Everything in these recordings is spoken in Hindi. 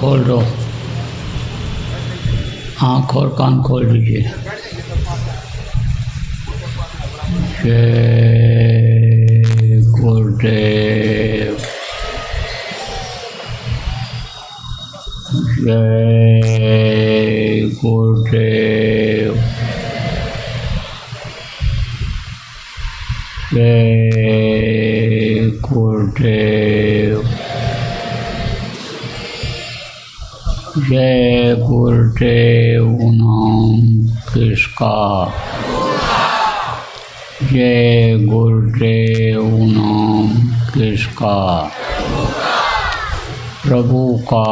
खोल दो, आँख और कान खोल दीजिए। जय गुरुदेव, जय गुरुदेव, जय गुरुदेव, जय गुरुदेव। नाम किसका? जय गुरुदेव। नाम किसका? प्रभु का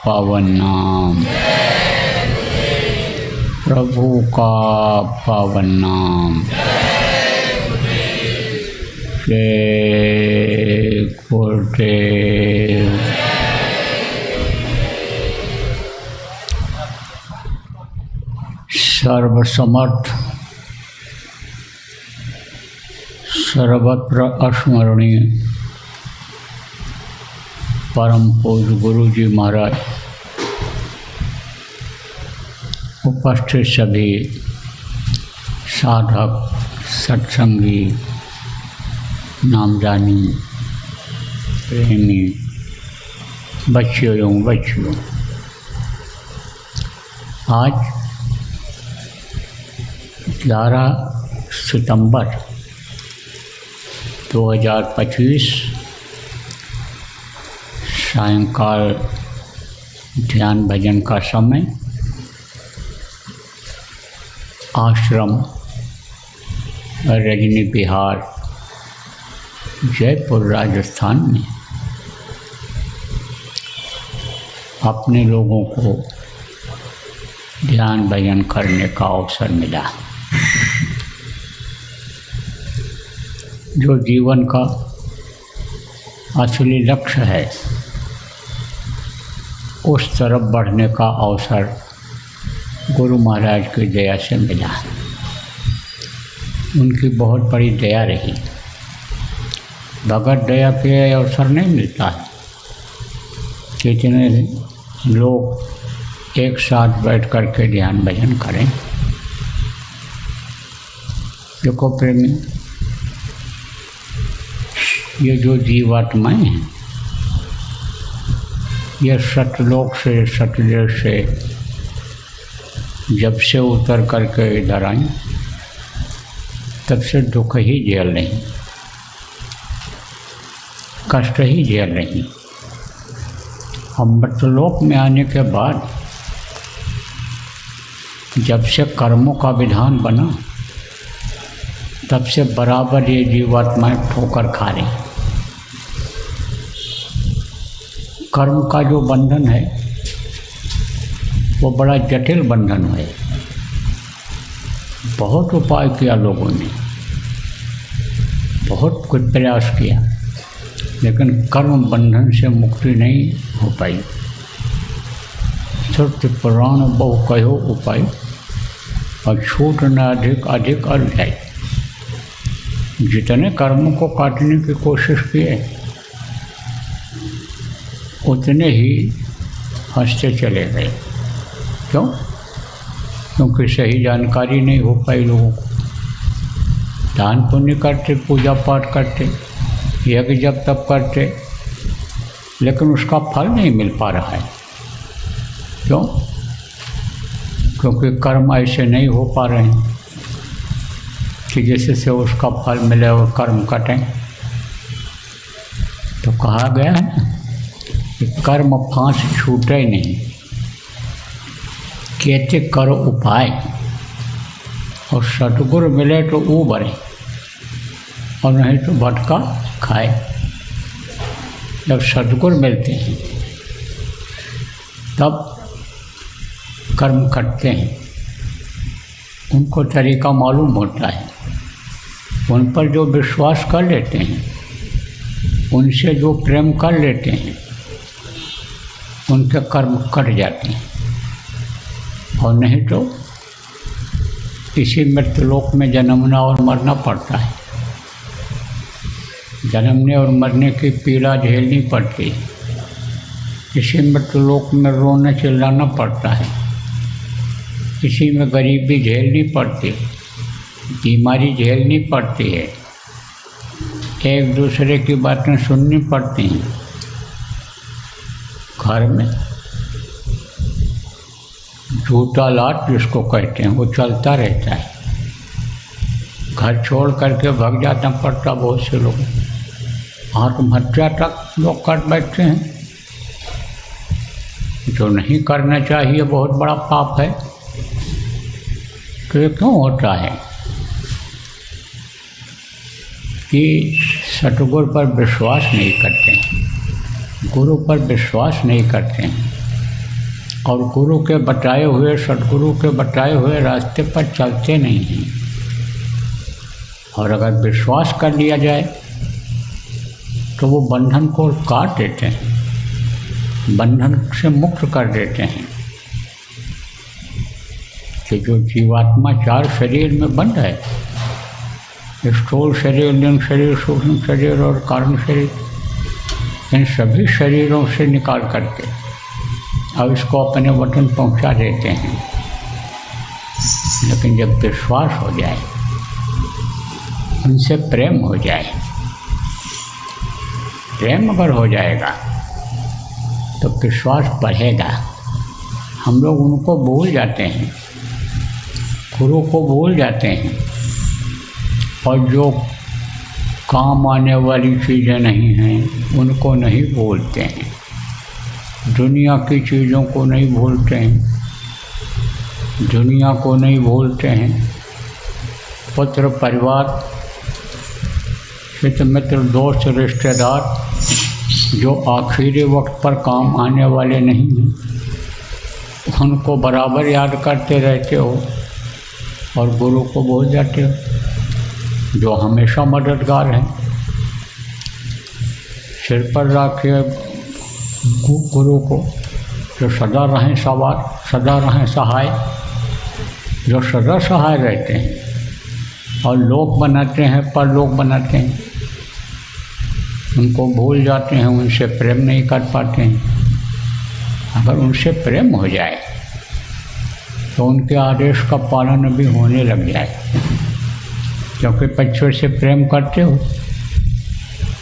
पावन नाम, प्रभु का पावन नाम। जय गुरुदेव। सर्वसमर्थ, सर्वत्र अस्मरणीय परम पूज्य गुरु जी महाराज, उपस्थित सभी साधक, सत्संगी, नामजानी, प्रेमी बच्चियों एवं बच्चियों, आज 11 सितंबर 2025 सायंकाल ध्यान भजन का समय, आश्रम रजनी विहार, जयपुर राजस्थान में अपने लोगों को ध्यान भजन करने का अवसर मिला। जो जीवन का असली लक्ष्य है, उस तरफ बढ़ने का अवसर गुरु महाराज की दया से मिला। उनकी बहुत बड़ी दया रही। बगैर दया के अवसर नहीं मिलता है। कितने लोग एक साथ बैठ कर के ध्यान भजन करें। देखो प्रेमी, ये जो जीवात्माएं हैं, ये सतलोक से, सतदेव से जब से उतर करके इधर आई, तब से दुख ही झेल रही, कष्ट ही झेल रही। अमृतलोक में आने के बाद जब से कर्मों का विधान बना, तब से बराबर ये जीवात्माएं ठोकर खा रही। कर्म का जो बंधन है, वो बड़ा जटिल बंधन है। बहुत उपाय किया लोगों ने, बहुत कुछ प्रयास किया, लेकिन कर्म बंधन से मुक्ति नहीं हो पाई। सत्य पुराण बहु कहो उपाय, और छूट न अधिक अधिक अर जाए। जितने कर्मों को काटने की कोशिश किए, उतने ही हंसते चले गए। क्यों? क्योंकि सही जानकारी नहीं हो पाई लोगों को। दान पुण्य करते, पूजा पाठ करते, यज्ञ जब तब करते, लेकिन उसका फल नहीं मिल पा रहा है। क्यों? क्योंकि कर्म ऐसे नहीं हो पा रहे हैं कि जैसे से उसका फल मिले और कर्म कटें। तो कहा गया है ना कि कर्म फांस छूटे नहीं, कहते करो उपाय, और सतगुरु मिले तो उबरे, और नहीं तो भटका खाए। जब सतगुरु मिलते हैं तब कर्म करते हैं, उनको तरीका मालूम होता है, उन पर जो विश्वास कर लेते हैं, उनसे जो प्रेम कर लेते हैं, उनके कर्म कट जाते हैं। और नहीं तो इसी मृत्युलोक में जन्मना और मरना पड़ता है। जन्मने और मरने की पीड़ा झेलनी पड़ती है। इसी मृत्युलोक में रोना चिल्लाना पड़ता है, इसी में गरीबी झेलनी पड़ती, बीमारी झेलनी पड़ती है, एक दूसरे की बातें सुननी पड़ती हैं। घर में झूठा लाट जिसको कहते हैं वो चलता रहता है, घर छोड़ करके भाग जाना पड़ता बहुत से लोग, आत्महत्या तक लोग कर बैठते हैं, जो नहीं करना चाहिए बहुत बड़ा पाप है। तो ये क्यों होता है कि सतगुरु पर विश्वास नहीं करते हैं, गुरु पर विश्वास नहीं करते हैं और गुरु के बताए हुए, सतगुरु के बताए हुए रास्ते पर चलते नहीं हैं। और अगर विश्वास कर लिया जाए तो वो बंधन को काट देते हैं, बंधन से मुक्त कर देते हैं। कि जो जीवात्मा 4 शरीर में बंद है, स्थूल शरीर, लिंग शरीर, सूक्ष्म शरीर और कारण शरीर, इन सभी शरीरों से निकाल करके अब इसको अपने वतन पहुंचा देते हैं। लेकिन जब विश्वास हो जाए, उनसे प्रेम हो जाए, प्रेम अगर हो जाएगा तो विश्वास बढ़ेगा। हम लोग उनको भूल जाते हैं, गुरु को भूल जाते हैं और जो काम आने वाली चीज़ें नहीं हैं उनको नहीं भूलते हैं, दुनिया की चीज़ों को नहीं भूलते हैं, दुनिया को नहीं भूलते हैं, पुत्र परिवार, हित मित्र, दोस्त, रिश्तेदार जो आखिरी वक्त पर काम आने वाले नहीं हैं उनको बराबर याद करते रहते हो और गुरु को भूल जाते हो जो हमेशा मददगार है। सिर पर रखे गुरु को, जो सदा रहें सवार, सदा रहें सहाय, जो सदा सहाय रहते हैं और लोग बनाते हैं, पर लोग बनाते हैं, उनको भूल जाते हैं, उनसे प्रेम नहीं कर पाते हैं। अगर उनसे प्रेम हो जाए तो उनके आदेश का पालन भी होने लग जाए, क्योंकि बच्चों से प्रेम करते हो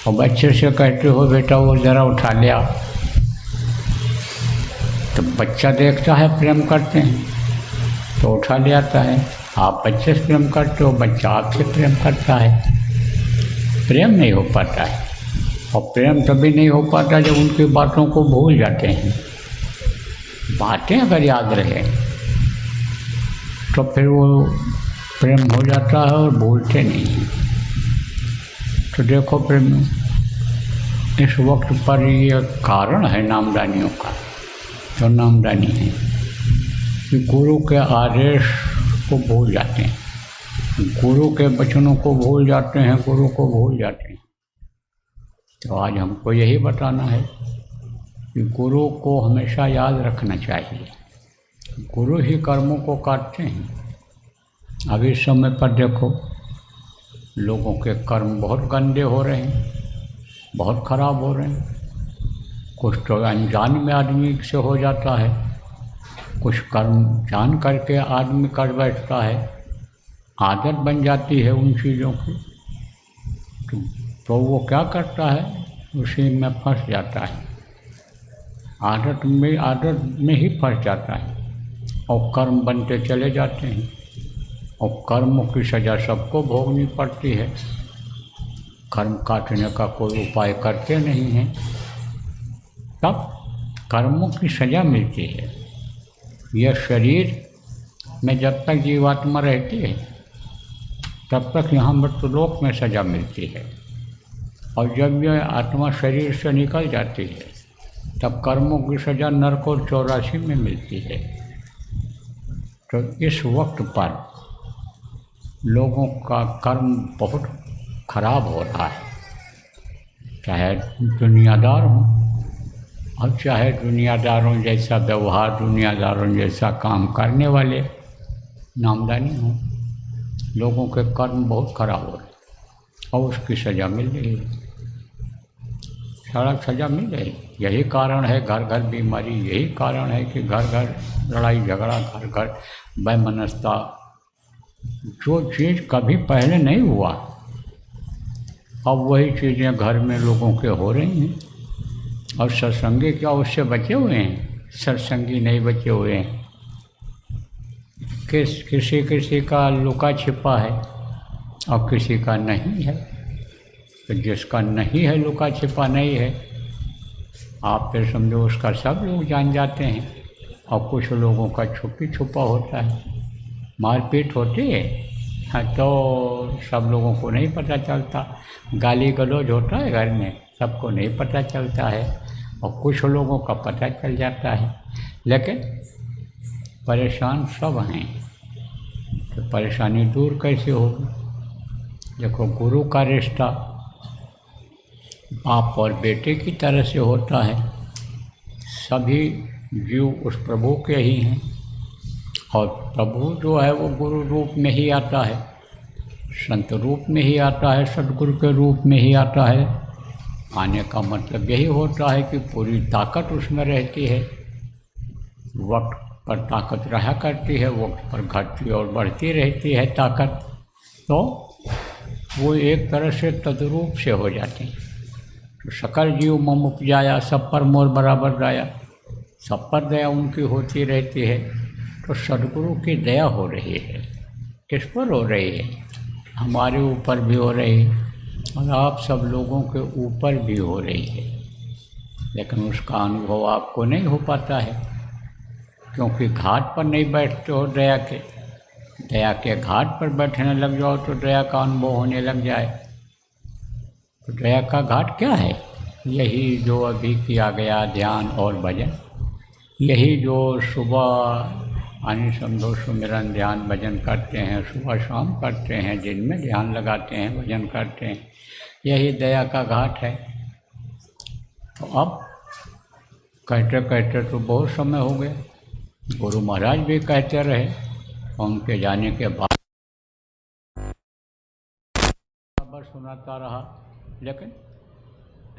और बच्चे से कहते हो बेटा वो ज़रा उठा लिया, तो बच्चा देखता है प्रेम करते हैं तो उठा ले आता है। आप बच्चे से प्रेम करते हो, बच्चा आपसे प्रेम करता है, प्रेम नहीं हो पाता है। और प्रेम तभी नहीं हो पाता जब उनकी बातों को भूल जाते हैं। बातें अगर याद रहे तो फिर वो प्रेम हो जाता है और भूलते नहीं हैं। तो देखो प्रेम इस वक्त पर ये कारण है नामदानियों का, जो नामदानी है कि गुरु के आदेश को भूल जाते हैं, गुरु के वचनों को भूल जाते हैं, गुरु को भूल जाते हैं। तो आज हमको यही बताना है कि गुरु को हमेशा याद रखना चाहिए। गुरु ही कर्मों को काटते हैं। अभी इस समय पर देखो लोगों के कर्म बहुत गंदे हो रहे हैं, बहुत खराब हो रहे हैं। कुछ तो अनजान में आदमी से हो जाता है, कुछ कर्म जान करके आदमी कर बैठता है, आदत बन जाती है उन चीज़ों की। तो वो क्या करता है, उसी में फंस जाता है, आदत में ही फंस जाता है और कर्म बनते चले जाते हैं और कर्मों की सज़ा सबको भोगनी पड़ती है। कर्म काटने का कोई उपाय करते नहीं हैं, तब कर्मों की सज़ा मिलती है। यह शरीर में जब तक जीवात्मा रहती है तब तक यहाँ मृत्युलोक में सज़ा मिलती है, और जब यह आत्मा शरीर से निकल जाती है तब कर्मों की सज़ा नरक और 84 में मिलती है। तो इस वक्त पर लोगों का कर्म बहुत खराब हो रहा है, चाहे दुनियादार हों और चाहे दुनियादारों जैसा व्यवहार, दुनियादारों जैसा काम करने वाले नामदानी हों। लोगों के कर्म बहुत खराब हो रहे हैं और उसकी सज़ा मिल रही है। सड़क सजा मिले। यही कारण है घर घर बीमारी, यही कारण है कि घर घर लड़ाई झगड़ा, घर घर वैमनस्यता। जो चीज़ कभी पहले नहीं हुआ, अब वही चीज़ें घर में लोगों के हो रही हैं। और सत्संगी क्या उससे बचे हुए हैं? सत्संगी नहीं बचे हुए हैं। किसी किसी का लुका छिपा है और किसी का नहीं है। तो जिसका नहीं है, लुका छिपा नहीं है, आप फिर समझो उसका सब लोग जान जाते हैं। और कुछ लोगों का छुपी छुपा होता है, मारपीट होती है, हाँ, तो सब लोगों को नहीं पता चलता। गाली गलौज होता है घर में, सबको नहीं पता चलता है, और कुछ लोगों का पता चल जाता है। लेकिन परेशान सब हैं। तो परेशानी दूर कैसे होगी? देखो, गुरु का रिश्ता बाप और बेटे की तरह से होता है। सभी जीव उस प्रभु के ही हैं, और प्रभु जो है वो गुरु रूप में ही आता है, संत रूप में ही आता है, सदगुरु के रूप में ही आता है। आने का मतलब यही होता है कि पूरी ताकत उसमें रहती है। वक्त पर ताकत रहा करती है, वक्त पर घटती और बढ़ती रहती है ताकत। तो वो एक तरह से तद्रूप से हो जाते हैं। तो सकल जीव मम उपजाया, सब पर मोर बराबर राया। सब पर दया उनकी होती रहती है। तो सदगुरु की दया हो रही है। किस पर हो रही है? हमारे ऊपर भी हो रही है, और आप सब लोगों के ऊपर भी हो रही है। लेकिन उसका अनुभव आपको नहीं हो पाता है, क्योंकि घाट पर नहीं बैठते हो दया के। दया के घाट पर बैठने लग जाओ तो दया का अनुभव होने लग जाए। तो दया का घाट क्या है? यही जो अभी किया गया ध्यान और भजन। यही जो सुबह आनी समझो सुमिरन ध्यान भजन करते हैं, सुबह शाम करते हैं, दिन में ध्यान लगाते हैं, भजन करते हैं, यही दया का घाट है। तो अब कहते कहते तो बहुत समय हो गया। गुरु महाराज भी कहते रहे, उनके जाने के बाद खबर सुनाता रहा। लेकिन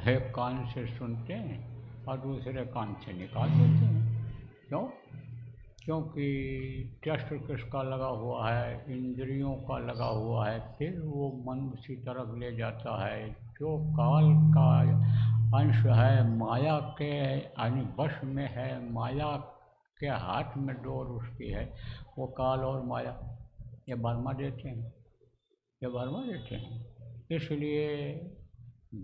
एक कान से सुनते हैं और दूसरे कान से निकाल देते हैं। क्यों? क्योंकि टेस्ट किसका लगा हुआ है? इंद्रियों का लगा हुआ है। फिर वो मन उसी तरफ ले जाता है। जो काल का अंश है, माया के यानी वश में है, माया के हाथ में डोर उसकी है, वो काल और माया ये भरमा देते हैं, ये भरमा देते हैं। इसलिए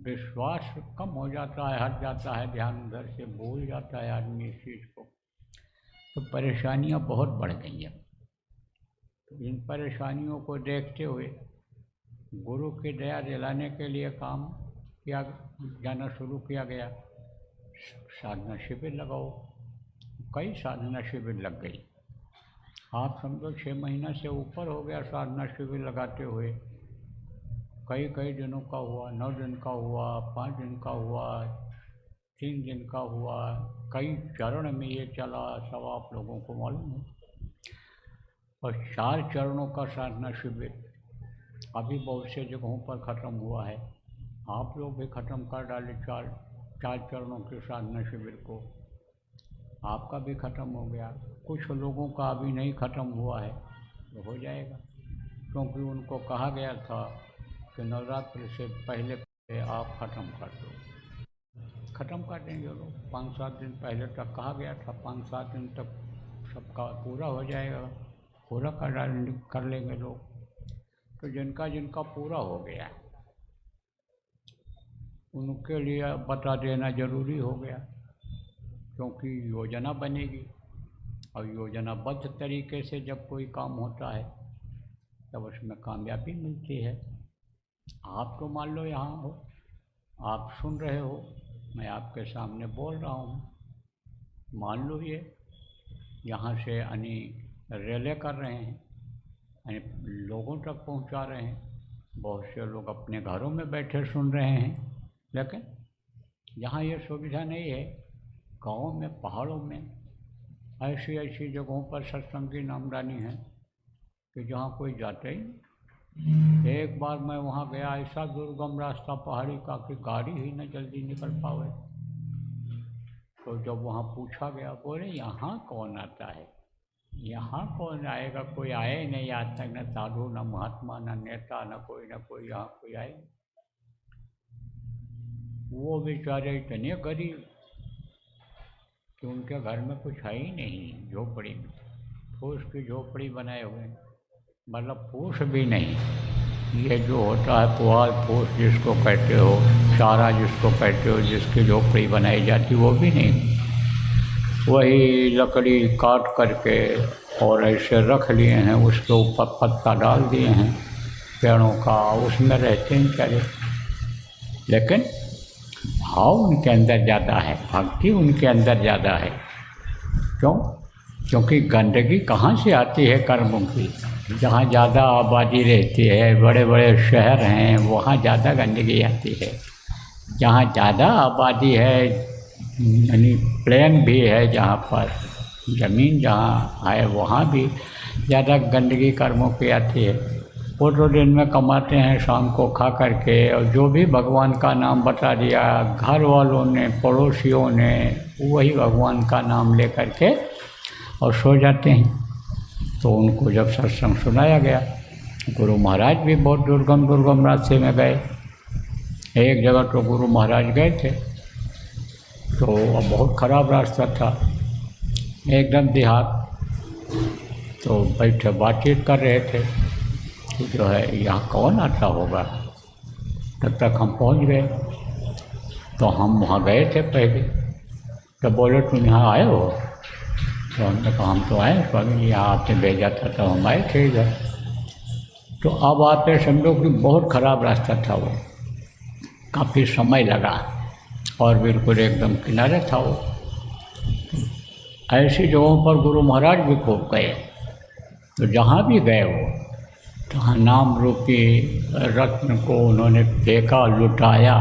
विश्वास कम हो जाता है, हट जाता है ध्यान, उधर से भूल जाता है आदमी इस चीज़ को। तो परेशानियां बहुत बढ़ गई हैं। तो इन परेशानियों को देखते हुए गुरु की दया दिलाने के लिए काम किया जाना शुरू किया गया। साधना शिविर लगाओ। कई साधना शिविर लग गई। आप समझो 6 महीना से ऊपर हो गया साधना शिविर लगाते हुए। कई कई दिनों का हुआ, 9 दिन का हुआ, 5 दिन का हुआ, 3 दिन का हुआ, कई चरण में ये चला, सब आप लोगों को मालूम है। और 4 चरणों का साधना शिविर अभी बहुत से जगहों पर ख़त्म हुआ है। आप लोग भी ख़त्म कर डाले 4 चरणों के साधना शिविर को। आपका भी ख़त्म हो गया। कुछ लोगों का अभी नहीं ख़त्म हुआ है, तो हो जाएगा, क्योंकि उनको कहा गया था कि नवरात्रि से पहले आप ख़त्म कर दो। ख़त्म कर देंगे लोग। 5-7 दिन पहले तक कहा गया था, 5-7 दिन तक सबका पूरा हो जाएगा, पूरा कर लेंगे लोग। तो जिनका जिनका पूरा हो गया उनके लिए बता देना ज़रूरी हो गया, क्योंकि योजना बनेगी, और योजनाबद्ध तरीके से जब कोई काम होता है तब उसमें कामयाबी मिलती है। आप तो मान लो यहाँ हो, आप सुन रहे हो, मैं आपके सामने बोल रहा हूँ, मान लो ये यहाँ से यानी रेले कर रहे हैं, यानी लोगों तक पहुँचा रहे हैं। बहुत से लोग अपने घरों में बैठे सुन रहे हैं। लेकिन जहाँ ये सुविधा नहीं है, गाँव में, पहाड़ों में, ऐसी ऐसी जगहों पर सत्संग की नामदानी है कि जहाँ कोई जाता ही नहीं। एक बार मैं वहाँ गया, ऐसा दुर्गम रास्ता पहाड़ी का कि गाड़ी ही न जल्दी निकल पावे। तो जब वहाँ पूछा गया, बोले यहाँ कौन आता है, यहाँ कौन आएगा, कोई आए ही नहीं आज तक, न साधु न महात्मा न नेता न कोई यहाँ कोई आए। वो बेचारे इतने गरीब कि उनके घर में कुछ है ही नहीं, झोपड़ी में फूस की झोपड़ी बनाए हुए, मतलब फूस भी नहीं, ये जो होता है पुआल फूस जिसको कहते हो, चारा जिसको कहते हो, जिसकी झोपड़ी बनाई जाती वो भी नहीं, वही लकड़ी काट करके और ऐसे रख लिए हैं, उसके ऊपर पत्ता डाल दिए हैं पेड़ों का, उसमें रहते हैं चले। लेकिन भाव उनके अंदर ज़्यादा है, भक्ति उनके अंदर ज़्यादा है। क्यों? क्योंकि गंदगी कहाँ से आती है कर्मों की, जहाँ ज़्यादा आबादी रहती है, बड़े बड़े शहर हैं, वहाँ ज़्यादा गंदगी आती है। जहाँ ज़्यादा आबादी है, यानी प्लेन भी है, जहाँ पर ज़मीन जहाँ है वहाँ भी ज़्यादा गंदगी कर्मों की आती है। वो तो दिन में कमाते हैं, शाम को खा करके, और जो भी भगवान का नाम बता दिया घर वालों ने, पड़ोसियों ने, वही भगवान का नाम ले करके और सो जाते हैं। तो उनको जब सत्संग सुनाया गया, गुरु महाराज भी बहुत दुर्गम रास्ते में गए। एक जगह तो गुरु महाराज गए थे, तो बहुत ख़राब रास्ता था, एकदम देहात। तो बैठे बातचीत कर रहे थे कि जो है यहाँ कौन आता होगा। तब तक हम पहुँच गए। तो हम वहाँ गए थे पहले, तो बोले तुम यहाँ आए हो? तो हमने कहा हम तो आए स्वामी जी, यहाँ आपने भेजा था तो हम आए थे इधर। तो अब आते समझो कि बहुत ख़राब रास्ता था वो, काफ़ी समय लगा और बिल्कुल एकदम किनारे था वो। ऐसी जगहों पर गुरु महाराज भी खूब गए। तो जहाँ भी गए वो, जहाँ नाम रूपी रत्न को उन्होंने फेंका, लुटाया,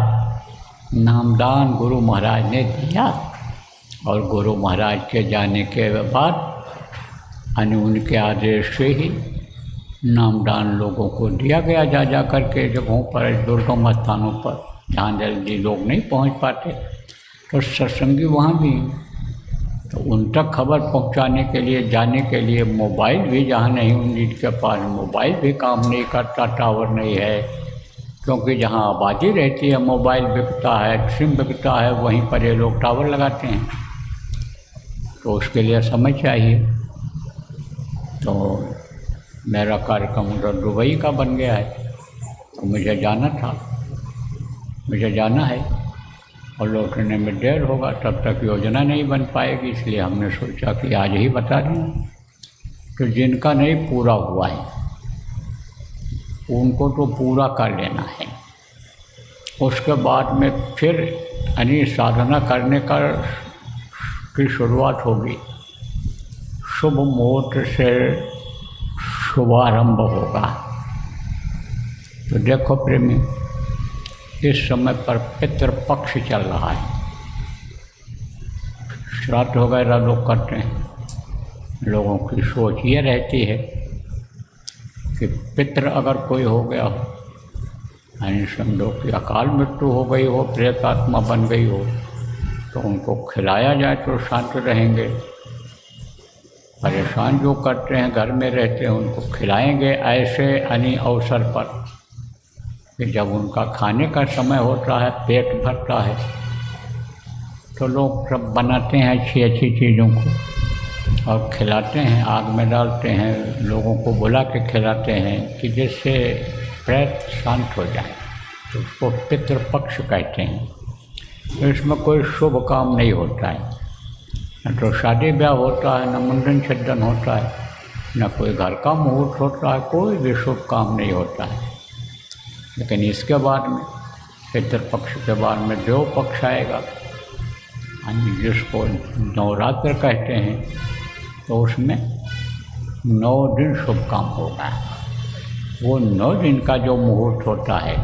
नामदान गुरु महाराज ने दिया। और गुरु महाराज के जाने के बाद उनके आदेश से ही नामदान लोगों को दिया गया, जा करके जगहों पर, दुर्गम स्थानों पर जहाँ जल्दी लोग नहीं पहुँच पाते। तो सत्संगी वहाँ भी, तो उन तक खबर पहुँचाने के लिए, जाने के लिए मोबाइल भी जहाँ नहीं, उनके पास मोबाइल भी काम नहीं करता, टावर नहीं है, क्योंकि जहाँ आबादी रहती है मोबाइल बिकता है, सिम बिकता है, वहीं पर ये लोग टावर लगाते हैं। तो उसके लिए समय चाहिए। तो मेरा कार्यक्रम उधर दुबई का बन गया है, तो मुझे जाना था, मुझे जाना है और लौटने में देर होगा, तब तक योजना नहीं बन पाएगी। इसलिए हमने सोचा कि आज ही बता दें। तो जिनका नहीं पूरा हुआ है उनको तो पूरा कर लेना है। उसके बाद में फिर साधना करने की शुरुआत होगी। शुभ मुहूर्त से शुभारंभ होगा। तो देखो प्रेमी, इस समय पर पितृपक्ष चल रहा है, श्राद्ध वगैरह लोग करते हैं। लोगों की सोच ये रहती है कि पितृ अगर कोई हो गया हो, यानी समझो कि अकाल मृत्यु हो गई हो, प्रेत आत्मा बन गई हो, तो उनको खिलाया जाए तो शांत रहेंगे। परेशान जो करते हैं, घर में रहते हैं, उनको खिलाएंगे ऐसे अवसर पर कि जब उनका खाने का समय होता है, पेट भरता है, तो लोग सब बनाते हैं अच्छी अच्छी चीज़ों को और खिलाते हैं, आग में डालते हैं, लोगों को बुला के खिलाते हैं कि जिससे प्रेत शांत हो जाए। तो उसको पितृपक्ष कहते हैं। तो इसमें कोई शुभ काम नहीं होता है, न तो शादी ब्याह होता है, न मुंडन छेदन होता है, न कोई घर का मुहूर्त होता है, कोई भी शुभ काम नहीं होता है। लेकिन इसके बाद में, पितृपक्ष के बाद में देव पक्ष आएगा, जिसको नवरात्र कहते हैं। तो उसमें 9 दिन शुभ काम होगा। वो 9 दिन का जो मुहूर्त होता है,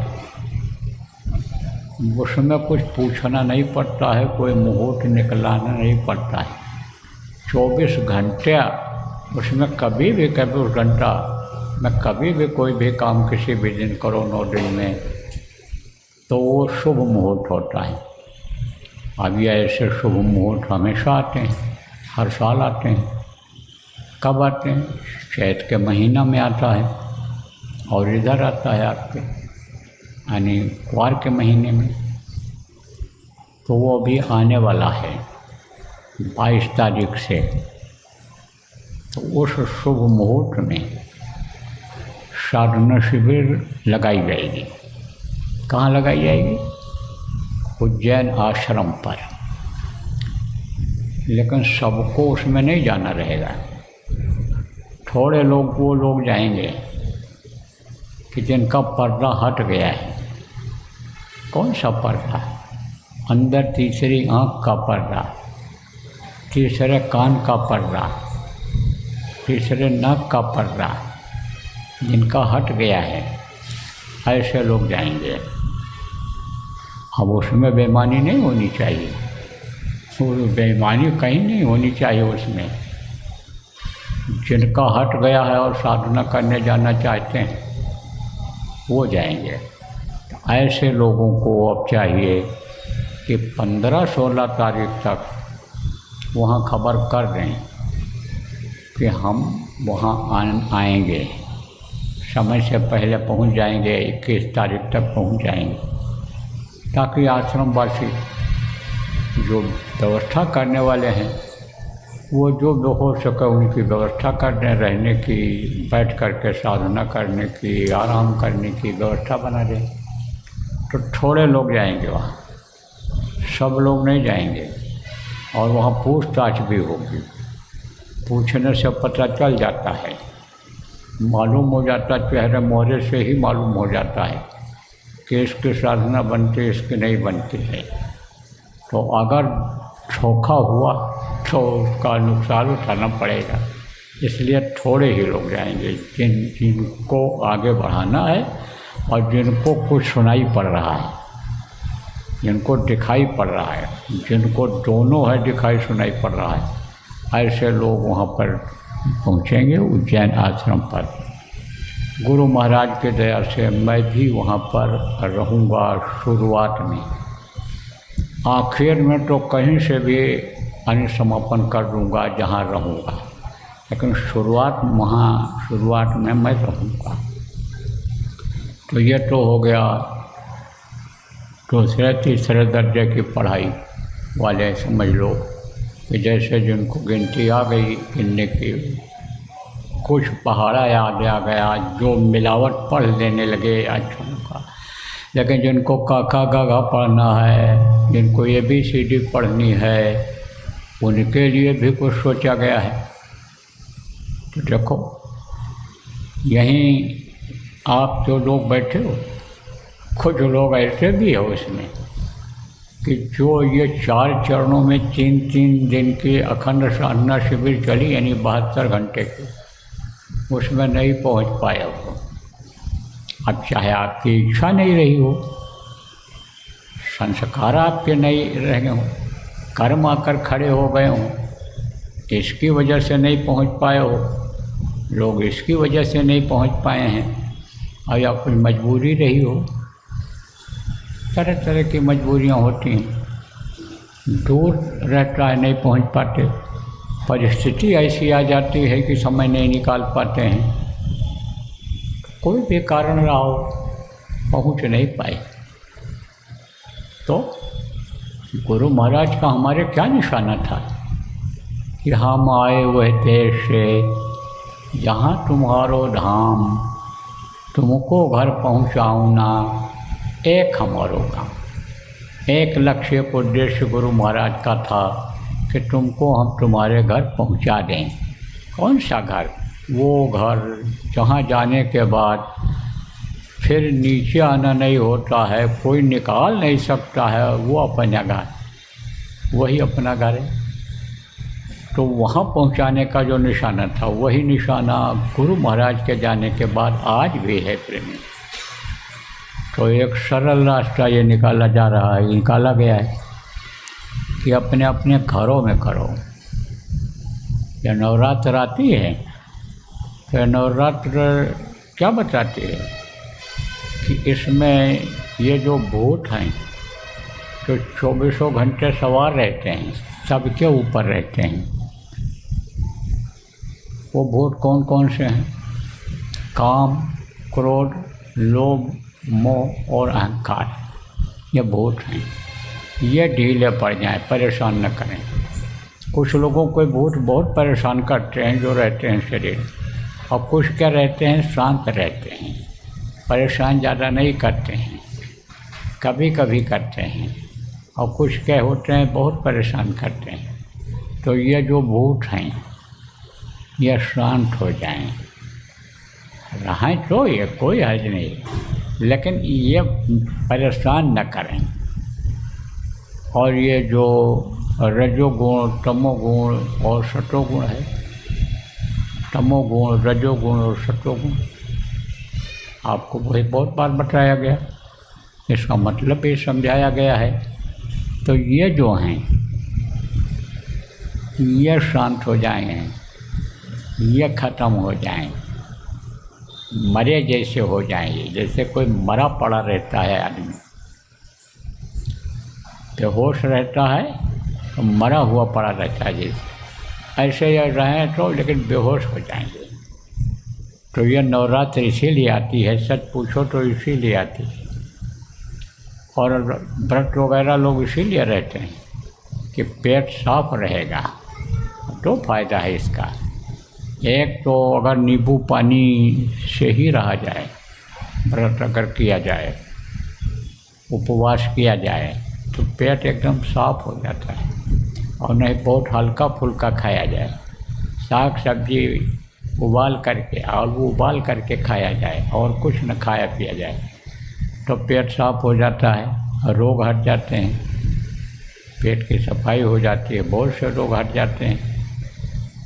उसमें कुछ पूछना नहीं पड़ता है, कोई मुहूर्त निकलाना नहीं पड़ता है। 24 घंटे उसमें कभी भी 24 घंटा मैं कभी भी कोई भी काम किसी भी दिन करो 9 दिन में तो वो शुभ मुहूर्त होता है। अब ये ऐसे शुभ मुहूर्त हमेशा आते हैं, हर साल आते हैं। कब आते हैं? चैत के महीना में आता है और इधर आता है आपके यानी कुआर के महीने में। तो वो अभी आने वाला है 22 तारीख से। तो उस शुभ मुहूर्त में साधना शिविर लगाई जाएगी। कहाँ लगाई जाएगी? उज्जैन आश्रम पर। लेकिन सबको उसमें नहीं जाना रहेगा, थोड़े लोग वो लोग जाएंगे कि जिनका पर्दा हट गया है। कौन सा पर्दा? अंदर तीसरी आँख का पर्दा, तीसरे कान का पर्दा, तीसरे नाक का पर्दा जिनका हट गया है, ऐसे लोग जाएंगे। अब उसमें बेईमानी नहीं होनी चाहिए, वो बेईमानी कहीं नहीं होनी चाहिए उसमें। जिनका हट गया है और साधना करने जाना चाहते हैं वो जाएंगे। तो ऐसे लोगों को अब चाहिए कि 15-16 तारीख तक वहाँ खबर कर दें कि हम वहाँ आएंगे, समय से पहले पहुँच जाएंगे, 21 तारीख तक पहुँच जाएंगे, ताकि आश्रमवासी जो व्यवस्था करने वाले हैं वो जो हो सके उनकी व्यवस्था करने, रहने की, बैठ कर के साधना करने की, आराम करने की व्यवस्था बना दें। तो थोड़े लोग जाएंगे वहाँ, सब लोग नहीं जाएंगे। और वहाँ पूछताछ भी होगी, पूछने से पता चल जाता है, मालूम हो जाता, चेहरे मोहरे से ही मालूम हो जाता है कि इसकी साधना बनती है, इसकी नहीं बनती है। तो अगर धोखा हुआ तो उसका नुकसान उठाना पड़ेगा। इसलिए थोड़े ही लोग जाएंगे जिनको आगे बढ़ाना है और जिनको कुछ सुनाई पड़ रहा है, जिनको दिखाई पड़ रहा है, जिनको दोनों है दिखाई सुनाई पड़ रहा है, ऐसे लोग वहाँ पर पहुँचेंगे उज्जैन आश्रम पर। गुरु महाराज के दया से मैं भी वहाँ पर रहूँगा शुरुआत में। आखिर में तो कहीं से भी समापन कर दूँगा जहाँ रहूँगा, लेकिन शुरुआत में मैं रहूँगा। तो ये तो हो गया दूसरे तीसरे दर्जे की पढ़ाई वाले, समझ लो कि जैसे जिनको गिनती आ गई गिनने की, कुछ पहाड़ा याद आ गया, जो मिलावट पढ़ लेने लगे अच्छों का। लेकिन जिनको काका गागा पढ़ना है, जिनको ABCD पढ़नी है, उनके लिए भी कुछ सोचा गया है। तो देखो यहीं आप जो लोग बैठे हो, कुछ लोग ऐसे भी हो इसमें कि जो ये 4 चरणों में 3-3 दिन की अखंड साधना शिविर चली, यानी 72 घंटे की, उसमें नहीं पहुंच पाए हो। अब चाहे आपकी इच्छा नहीं रही हो, संस्कार आपके नहीं रहे हो, कर्म आकर खड़े हो गए हो, इसकी वजह से नहीं पहुंच पाए हो, लोग इसकी वजह से नहीं पहुंच पाए हैं, और या कोई मजबूरी रही हो, तरह तरह की मजबूरियां होती हैं, दूर रहता है नहीं पहुंच पाते, परिस्थिति ऐसी आ जाती है कि समय नहीं निकाल पाते हैं, कोई भी कारण रहा हो पहुंच नहीं पाए। तो गुरु महाराज का हमारे क्या निशाना था कि हम आए वह देश से जहाँ तुम्हारो धाम, तुमको घर पहुँचाऊँ ना एक हमारो काम। एक लक्ष्य उद्देश्य गुरु महाराज का था कि तुमको हम तुम्हारे घर पहुँचा दें। कौन सा घर? वो घर जहाँ जाने के बाद फिर नीचे आना नहीं होता है, कोई निकाल नहीं सकता है, वो अपना घर, वही अपना घर है। तो वहाँ पहुँचाने का जो निशाना था, वही निशाना गुरु महाराज के जाने के बाद आज भी है प्रेमी। तो एक सरल रास्ता ये निकाला जा रहा है, निकाला गया है कि अपने अपने घरों में करो। या नवरात्र आती है तो नवरात्र क्या बताती है कि इसमें ये जो भूत हैं जो 24 घंटे सवार रहते हैं, सबके ऊपर रहते हैं। वो भूत कौन कौन से हैं? काम, क्रोध, लोभ, मोह और अहंकार, ये भूत हैं। ये ढीले पड़ जाएं, परेशान न करें। कुछ लोगों को भूत बहुत परेशान करते हैं जो रहते हैं शरीर, और कुछ क्या रहते हैं, शांत रहते हैं, परेशान ज़्यादा नहीं करते हैं, कभी कभी करते हैं। और कुछ क्या होते हैं, बहुत परेशान करते हैं। तो ये जो भूत हैं ये शांत हो जाएं, रहें तो ये कोई हर्ज नहीं, लेकिन ये परेशान न करें। और ये जो रजोगुण, तमोगुण और सतोगुण है, तमोगुण, रजोगुण और सतोगुण, आपको वही बहुत बार बताया गया, इसका मतलब भी समझाया गया है। तो ये जो हैं ये शांत हो जाएं, ये ख़त्म हो जाएं, मरे जैसे हो जाएंगे। जैसे कोई मरा पड़ा रहता है आदमी, बेहोश रहता है तो मरा हुआ पड़ा रहता है, जैसे ऐसे ये रहें तो, लेकिन बेहोश हो जाएंगे। तो ये नवरात्र इसीलिए आती है, सच पूछो तो इसीलिए आती है। और व्रत वगैरह लोग इसीलिए रहते हैं कि पेट साफ रहेगा। तो फायदा है इसका, एक तो अगर नींबू पानी से ही रहा जाए, व्रत अगर किया जाए, उपवास किया जाए, तो पेट एकदम साफ हो जाता है। और नहीं बहुत हल्का फुल्का खाया जाए, साग सब्जी उबाल करके, आलू उबाल करके खाया जाए, और कुछ न खाया पिया जाए, तो पेट साफ हो जाता है, रोग हट जाते हैं, पेट की सफाई हो जाती है, बहुत से रोग हट जाते हैं।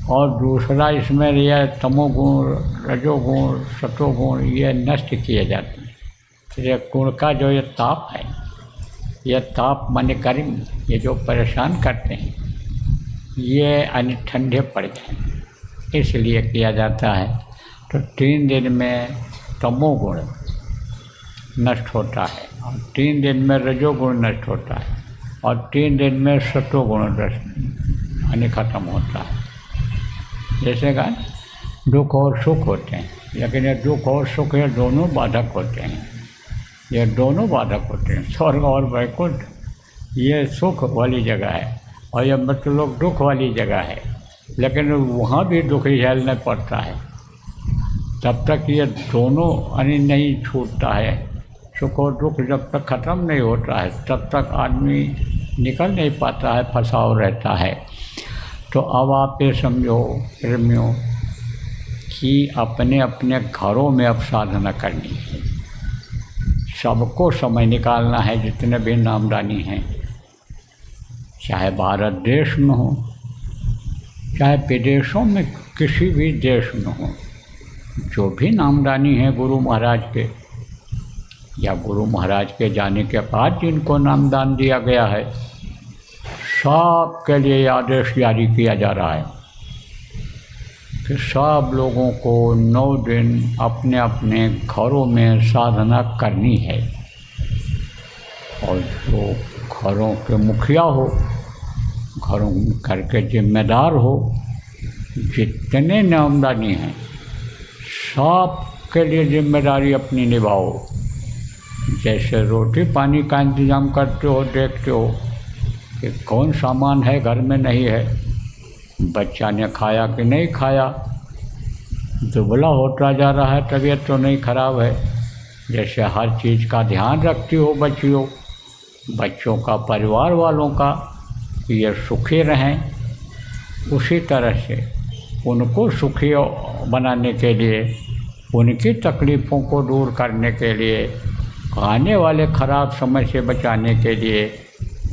और दूसरा इसमें यह तमोगुण, रजोगुण, सतोगुण ये नष्ट किए जाते हैं। तो ये गुण का जो ये ताप है, यह ताप माने गर्म, ये जो परेशान करते हैं, ये ठंडे पड़ जाएं, इसलिए किया जाता है। तो 3 दिन में तमोगुण नष्ट होता है, और 3 दिन में रजोगुण नष्ट होता है, और 3 दिन में सतोगुण ख़त्म होता है। जैसे का दुख और सुख होते हैं, लेकिन ये दुख और सुख ये दोनों बाधक होते हैं, ये दोनों बाधक होते हैं। स्वर्ग और वैकुंठ ये सुख वाली जगह है, और ये मतलब दुख वाली जगह है, लेकिन वहाँ भी दुख झेलना पड़ता है। तब तक ये दोनों नहीं छूटता है, सुख और दुख जब तक ख़त्म नहीं होता है, तब तक आदमी निकल नहीं पाता है, फंसाव रहता है। तो अब आप ये समझो प्रेमियों कि अपने अपने घरों में अब साधना करनी है, सबको समय निकालना है, जितने भी नामदानी हैं, चाहे भारत देश में हो, चाहे विदेशों में किसी भी देश में हो, जो भी नामदानी है गुरु महाराज के, या गुरु महाराज के जाने के बाद जिनको नामदान दिया गया है, सब के लिए आदेश जारी किया जा रहा है कि सब लोगों को 9 दिन अपने अपने घरों में साधना करनी है। और जो घरों के मुखिया हो, घरों घर के जिम्मेदार हो, जितने नामदानी हैं, सब के लिए जिम्मेदारी अपनी निभाओ। जैसे रोटी पानी का इंतज़ाम करते हो, देखते हो कि कौन सामान है घर में नहीं है, बच्चा ने खाया कि नहीं खाया, दुबला होता जा रहा है, तबीयत तो नहीं खराब है। जैसे हर चीज़ का ध्यान रखती हो बच्चियों, बच्चों का, परिवार वालों का, ये सुखी रहें, उसी तरह से उनको सुखी बनाने के लिए, उनकी तकलीफ़ों को दूर करने के लिए, आने वाले ख़राब समय से बचाने के लिए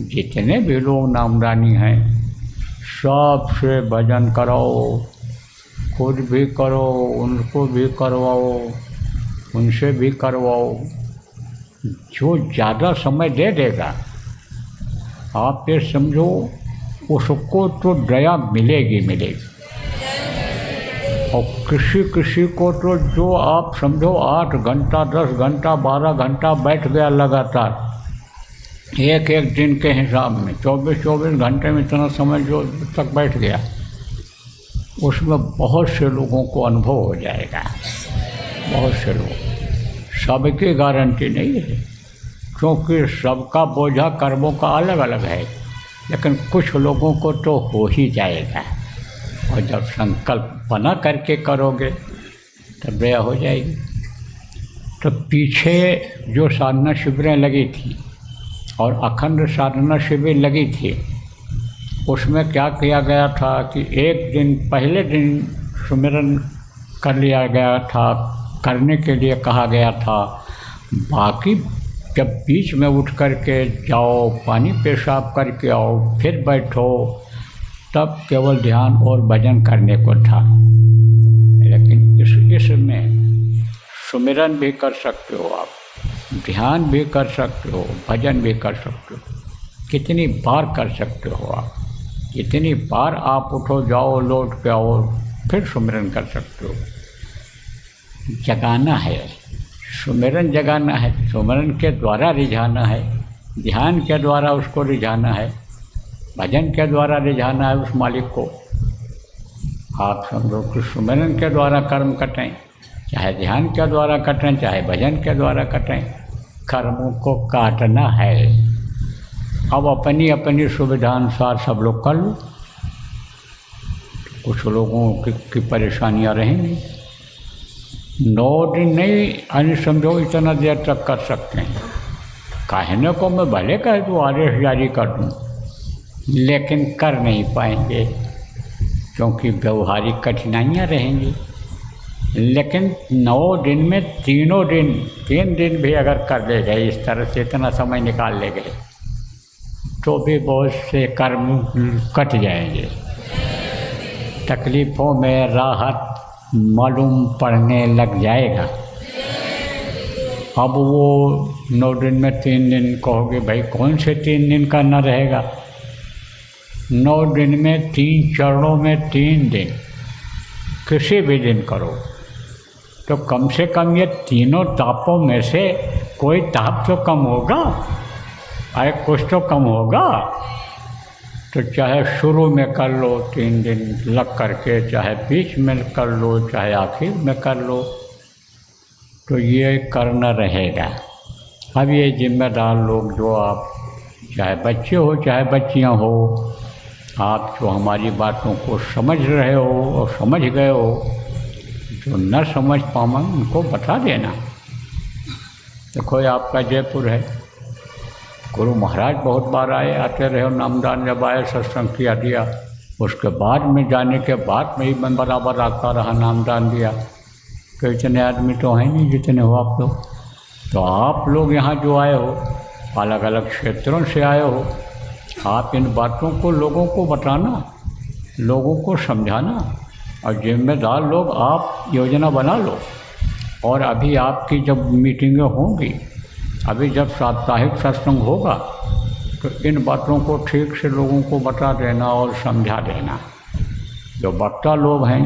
जितने भी लोग नामदानी हैं, सबसे भजन कराओ, खुद भी करो, उनको भी करवाओ, उनसे भी करवाओ। जो ज़्यादा समय दे देगा, आप ये समझो उसको तो दया मिलेगी मिलेगी। और किसी को तो जो आप समझो 8 घंटा 10 घंटा 12 घंटा बैठ गया लगातार एक एक दिन के हिसाब में 24 घंटे में इतना समय जो तक बैठ गया, उसमें बहुत से लोगों को अनुभव हो जाएगा। बहुत से लोग, सबकी गारंटी नहीं है, क्योंकि सबका बोझा कर्मों का अलग अलग है, लेकिन कुछ लोगों को तो हो ही जाएगा। और जब संकल्प बना करके करोगे तब दया हो जाएगी। तो पीछे जो साधना शिविरें लगी थी और अखंड साधना शिविर लगी थी, उसमें क्या किया गया था कि एक दिन पहले दिन सुमिरन कर लिया गया था, करने के लिए कहा गया था। बाकी जब बीच में उठ कर के जाओ, पानी पेशाब करके आओ, फिर बैठो, तब केवल ध्यान और भजन करने को था। लेकिन इसमें सुमिरन भी कर सकते हो आप, ध्यान भी कर सकते हो, भजन भी कर सकते हो। कितनी बार कर सकते हो आप, कितनी बार आप उठो जाओ लौट के आओ, फिर सुमिरन कर सकते हो। जगाना है, सुमिरन जगाना है, सुमिरन के द्वारा रिझाना है, ध्यान के द्वारा उसको रिझाना है, भजन के द्वारा रिझाना है उस मालिक को। आप समझो कि सुमिरन के द्वारा कर्म कटें, चाहे ध्यान के द्वारा कटें, चाहे भजन के द्वारा कटें, कर्मों को काटना है। अब अपनी अपनी सुविधा अनुसार सब लोग कर लो। कुछ लोगों की परेशानियां रहेंगी, 9 दिन नहीं यानी समझो इतना देर तक कर सकते हैं। कहने को मैं भले कह दूँ आदेश जारी कर दूँ, लेकिन कर नहीं पाएंगे क्योंकि व्यवहारिक कठिनाइयाँ रहेंगी। लेकिन 9 दिन में 3 दिन भी अगर कर ले गए, इस तरह से इतना समय निकाल ले गए, तो भी बहुत से कर्म कट जाएंगे। तकलीफ़ों में राहत मालूम पड़ने लग जाएगा। अब वो 9 दिन में 3 दिन कहोगे, भाई कौन से 3 दिन करना रहेगा? 9 दिन में 3 चरणों में 3 दिन, किसी भी दिन करो तो कम से कम ये तीनों तापों में से कोई ताप तो कम होगा, अरे कुछ तो कम होगा। तो चाहे शुरू में कर लो 3 दिन लग करके, चाहे बीच में कर लो, चाहे आखिर में कर लो, तो ये करना रहेगा। अब ये जिम्मेदार लोग जो आप, चाहे बच्चे हो चाहे बच्चियां हो, आप जो हमारी बातों को समझ रहे हो और समझ गए हो, जो न समझ पाओ उनको बता देना। देखो ये आपका जयपुर है, गुरु महाराज बहुत बार आए, आते रहे, नामदान जब आए सत्संग किया दिया, उसके बाद में जाने के बाद में ही मैं बराबर आता रहा, नामदान दिया। तो इतने आदमी तो हैं नहीं जितने हो आप लोग। तो आप लोग यहाँ जो आए हो, अलग अलग क्षेत्रों से आए हो, आप इन बातों को लोगों को बताना, लोगों को समझाना, और जिम्मेदार लोग आप योजना बना लो। और अभी आपकी जब मीटिंगें होंगी, अभी जब साप्ताहिक सत्संग होगा, तो इन बातों को ठीक से लोगों को बता देना और समझा देना। जो वक्ता लोग हैं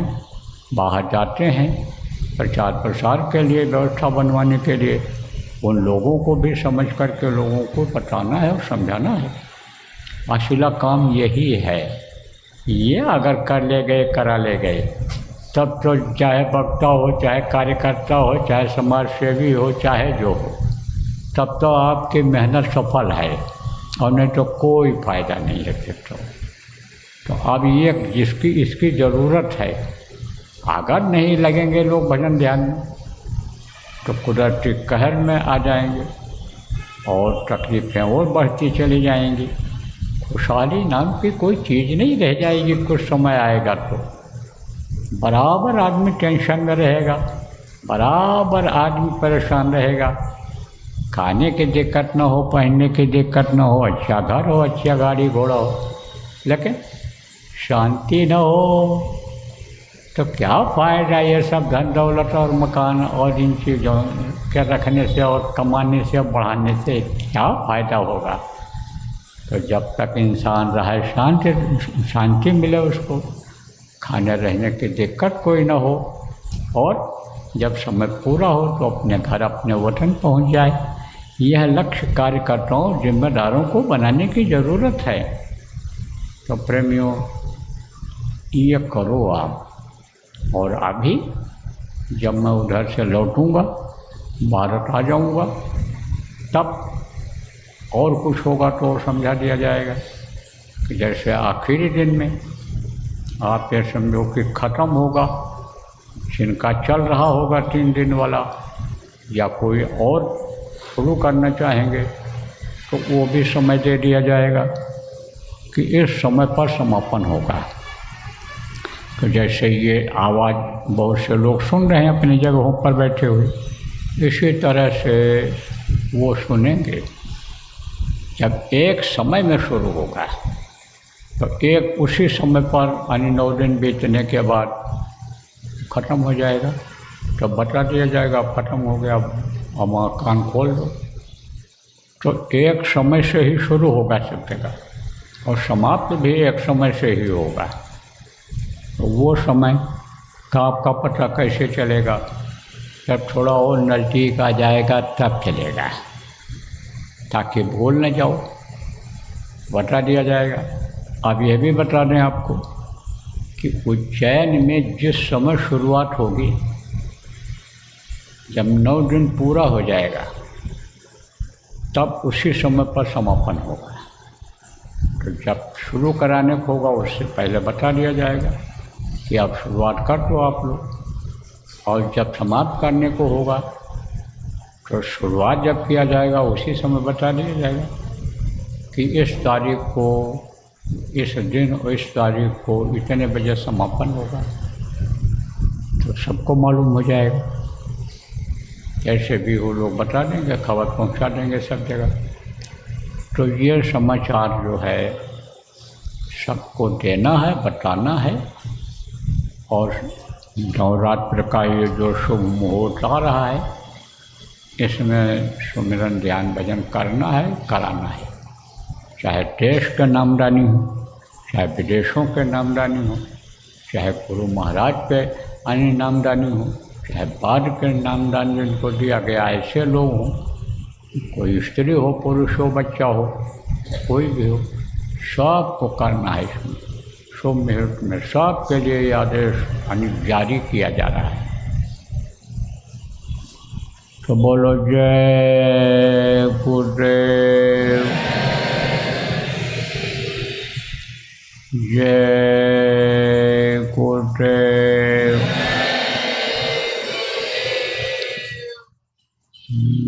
बाहर जाते हैं प्रचार प्रसार के लिए, व्यवस्था बनवाने के लिए, उन लोगों को भी समझ करके लोगों को बताना है और समझाना है। असला काम यही है। ये अगर कर ले गए, करा ले गए, तब तो चाहे वक्ता हो, चाहे कार्यकर्ता हो, चाहे समाज सेवी हो, चाहे जो हो, तब तो आपकी मेहनत सफल है, और नहीं तो कोई फ़ायदा नहीं है फिर तो अब ये जिसकी इसकी ज़रूरत है, अगर नहीं लगेंगे लोग भजन ध्यान में, तो कुदरती कहर में आ जाएंगे और तकलीफ़ें और बढ़ती चली जाएंगी। खुशहाली नाम की कोई चीज़ नहीं रह जाएगी। कुछ समय आएगा तो बराबर आदमी टेंशन में रहेगा, बराबर आदमी परेशान रहेगा। खाने की दिक्कत न हो, पहनने की दिक्कत न हो, अच्छा घर हो, अच्छा गाड़ी घोड़ा हो, लेकिन शांति न हो तो क्या फ़ायदा ये सब धन दौलत और मकान और इन चीज़ों के रखने से और कमाने से और बढ़ाने से क्या फ़ायदा होगा? तो जब तक इंसान रहे शांति मिले उसको, खाने रहने की दिक्कत कोई ना हो, और जब समय पूरा हो तो अपने घर अपने वतन पहुंच जाए। यह लक्ष्य कार्यकर्ताओं जिम्मेदारों को बनाने की ज़रूरत है। तो प्रेमियों, ये करो आप। और अभी जब मैं उधर से लौटूंगा, भारत आ जाऊंगा, तब और कुछ होगा तो समझा दिया जाएगा कि जैसे आखिरी दिन में आप ये समझो कि ख़त्म होगा, जिनका चल रहा होगा 3 दिन वाला, या कोई और शुरू करना चाहेंगे तो वो भी समय दे दिया जाएगा कि इस समय पर समापन होगा। तो जैसे ये आवाज़ बहुत से लोग सुन रहे हैं अपनी जगहों पर बैठे हुए, इसी तरह से वो सुनेंगे। जब एक समय में शुरू होगा तो एक उसी समय पर यानी 9 दिन बीतने के बाद ख़त्म हो जाएगा, तो बता दिया जाएगा ख़त्म हो गया, अब वहाँ कान खोल दो। तो एक समय से ही शुरू होगा सब जगह, और समाप्त भी एक समय से ही होगा। तो वो समय का आपका पता कैसे चलेगा? जब थोड़ा और नज़दीक आ जाएगा तब चलेगा, ताकि भूल न जाओ, बता दिया जाएगा। अब यह भी बता दें आपको कि उज्जैन में जिस समय शुरुआत होगी, जब 9 दिन पूरा हो जाएगा तब उसी समय पर समापन होगा। तो जब शुरू कराने को होगा उससे पहले बता दिया जाएगा कि आप शुरुआत कर दो आप लोग, और जब समाप्त करने को होगा तो शुरुआत जब किया जाएगा उसी समय बता दिया जाएगा कि इस तारीख को, इस दिन और इस तारीख को इतने बजे समापन होगा। तो सबको मालूम हो जाएगा, कैसे भी हो लोग बता देंगे, खबर पहुंचा देंगे सब जगह। तो ये समाचार जो है सबको देना है, बताना है। और नवरात्र का ये जो शुभ मुहूर्त आ रहा है, इसमें सुमिरन ध्यान भजन करना है, कराना है। चाहे देश का नामदानी हो, चाहे विदेशों के नामदानी हो, चाहे गुरु महाराज पे अन्य नामदानी हो, चाहे बाद के नामदान जिनको दिया गया ऐसे लोग हों, कोई स्त्री हो, पुरुष हो, बच्चा हो, कोई भी हो, सबको करना है। इसमें शुभ मुहूर्त में सबके लिए ये आदेश जारी किया जा रहा है। तो बोलो जय गुरुदेव, जय गुरुदेव।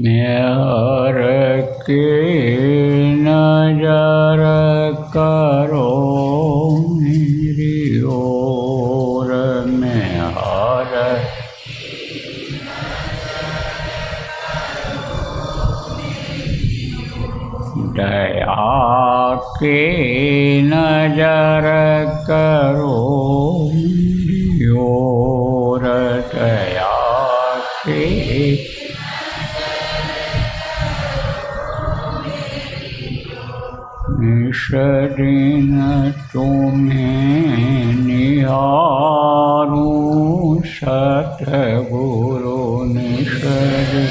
मेहर की नजर करो मेरी ओर, मेहर दया की नजर करो मेरी ओर, दया की निष्दिन तुम्हें निहारूं सतगुरु निष्दिन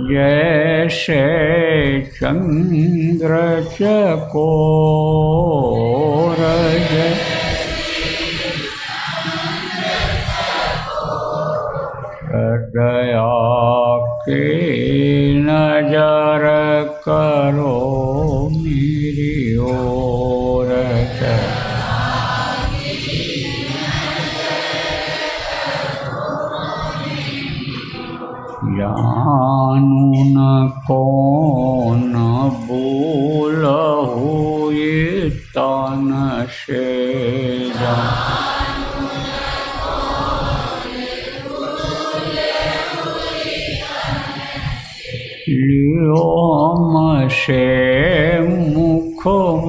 जैसे चंद्र चकोर दया की नजर करो मेरी ओर, जानू न कौन भूल हुई तन से, लियो हमसे मुख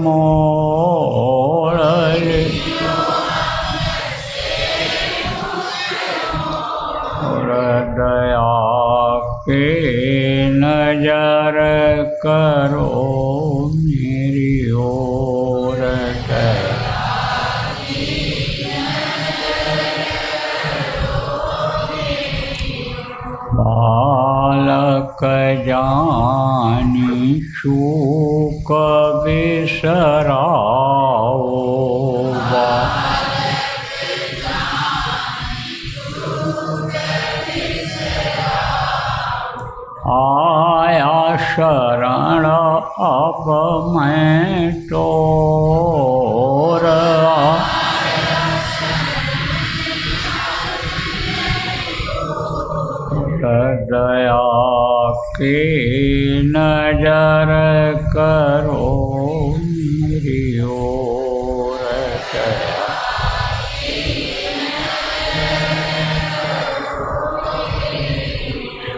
मोड़, दया की नजर करो जानी चूक बिसराओ। आया शरण अब मैं तोर, दया की नजर करो मेरी ओर।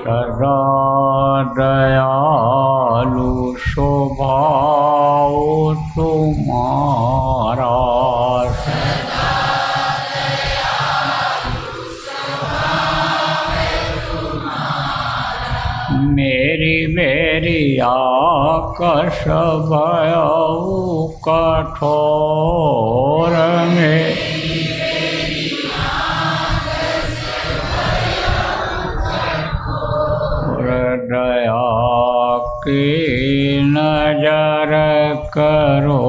सदा दयालु स्वभाव तुम्हारा, मेरी मेरी आकाश भयउ कठोर में, दया की नजर करो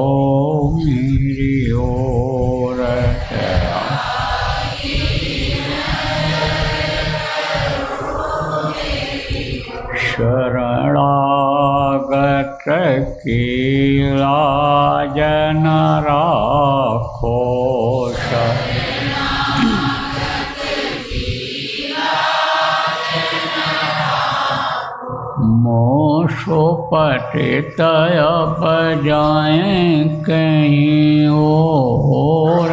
मेरी ओर। शरणागत की लाज न राखो, मोसो पतित अब जाएं कहीं और,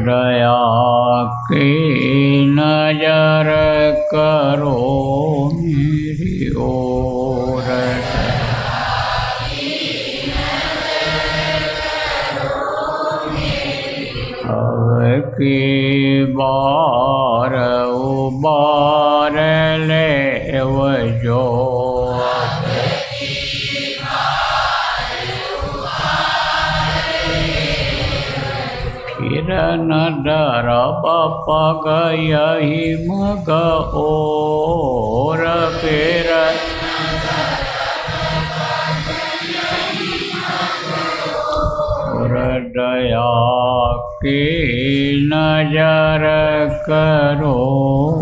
दया की नजर करो मेरी ओर। अब की बार उबार ले जो, फिर न डर पग यही मग और, फिर दया की नजर करो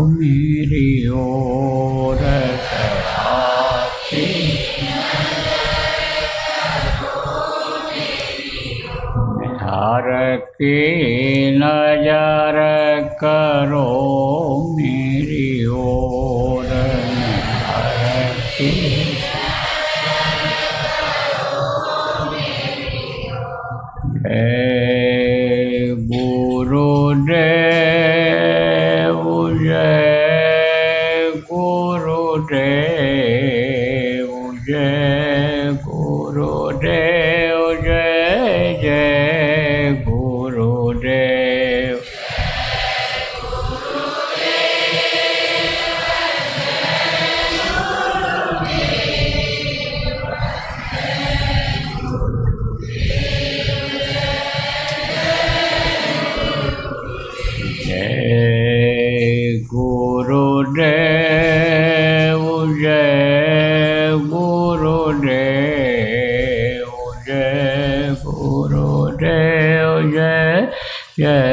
मेरी ओर। हर की नजर करो मेरी ओर। हर की जय गुरुदेव, जय गुरुदेव, जय गुरुदेव, जय जय गुरुदेव। जय गुरुदेव, जय गुरुदेव, जय गुरुदेव, जय जय